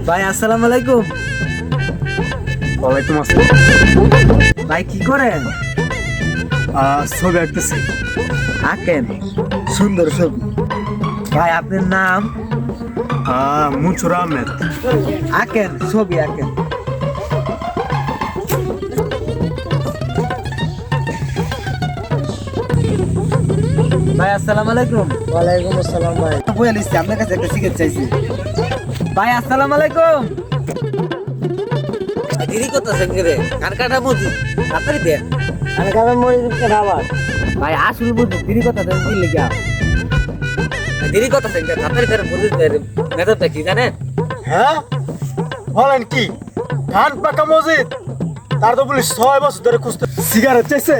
ভাই আসসালামু আলাইকুম। ওয়ালাইকুম আসসালাম। ভাই কি করেন? ছবি আঁকতেছি। আঁকেন, সুন্দর ছবি। ভাই আপনার নাম? মুনসুর আহমেদ। আঁকেন, ছবি আঁকেন। ভাই আসসালামু আলাইকুম। ওয়ালাইকুম আসসালাম ভাই। বলে লিখছি আপনার কাছে একটা সিগারেট চাইছি। ভাই আসসালামু আলাইকুম। দেরি করতেছেন রে, কান কাটা মজু তাড়াতাড়ি দেন। আমি খাবেন মরিচকে খাবার। ভাই আসলে বুঝি দেরি করতেছেন কি লেগা? দেরি করতেছেন তাড়াতাড়ি দেন, বুঝি মেথডটা কি জানেন? হ্যাঁ বলেন কি? ধান পাকা মসজিদ, তার তো পুলিশ 6 বছর ধরে খুঁজতে সিগারেট চাইছে।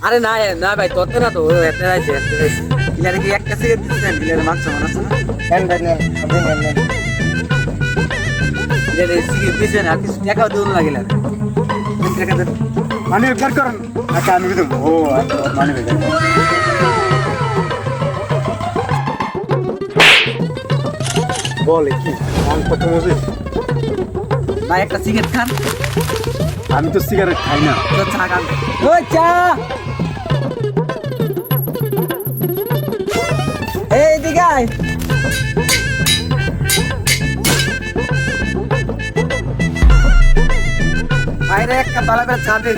আরে না না ভাই, তোতে না তো একটা আছে ডিলারে কি একটা সিগারেট দিচ্ছেন? ডিলারে মাংস বানাচ্ছে না, নেন ভাই নেন, আপনি নেন নেন। ডিলারে সিগারেট দিচ্ছেন আর কিছু টাকাও দেউন লাগিলা টাকা দেন। মানে বের করেন। আচ্ছা আমি দেব। ও আচ্ছা মানে বের করেন। বলে কি ধান পাকা মসজিদ? ভাই একটা সিগারেট খান। আমি তো সিগারেট খাই না। তো চা খান। ওই চা, এই দিকে আয়। বাইরে একটা বালা করে চা দে।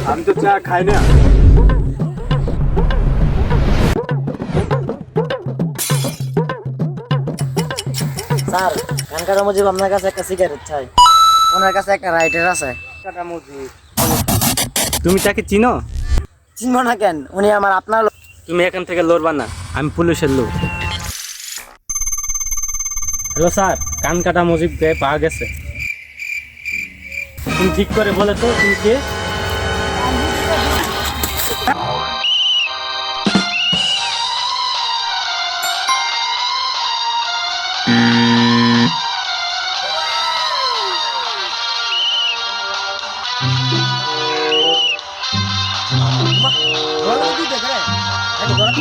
আমি তো চা খাই না। স্যার কানকাটা মুজিব আপনার কাছে একটা সিগারেট চাই। ওনার কাছে একটা রাইটার আছে। কানকাটা মুজিব। তুমি তাকে চিনো? চিনব না কেন? উনি আমার আপনার লোক। তুমি এখান থেকে লড়বা না, আমি পুলিশের লোক। হ্যালো স্যার, কান কাটা মজিব গায়ে পাওয়া গেছে। তুমি ঠিক করে বলে তো তুমি কে? বলো দিতে রে, এই বড়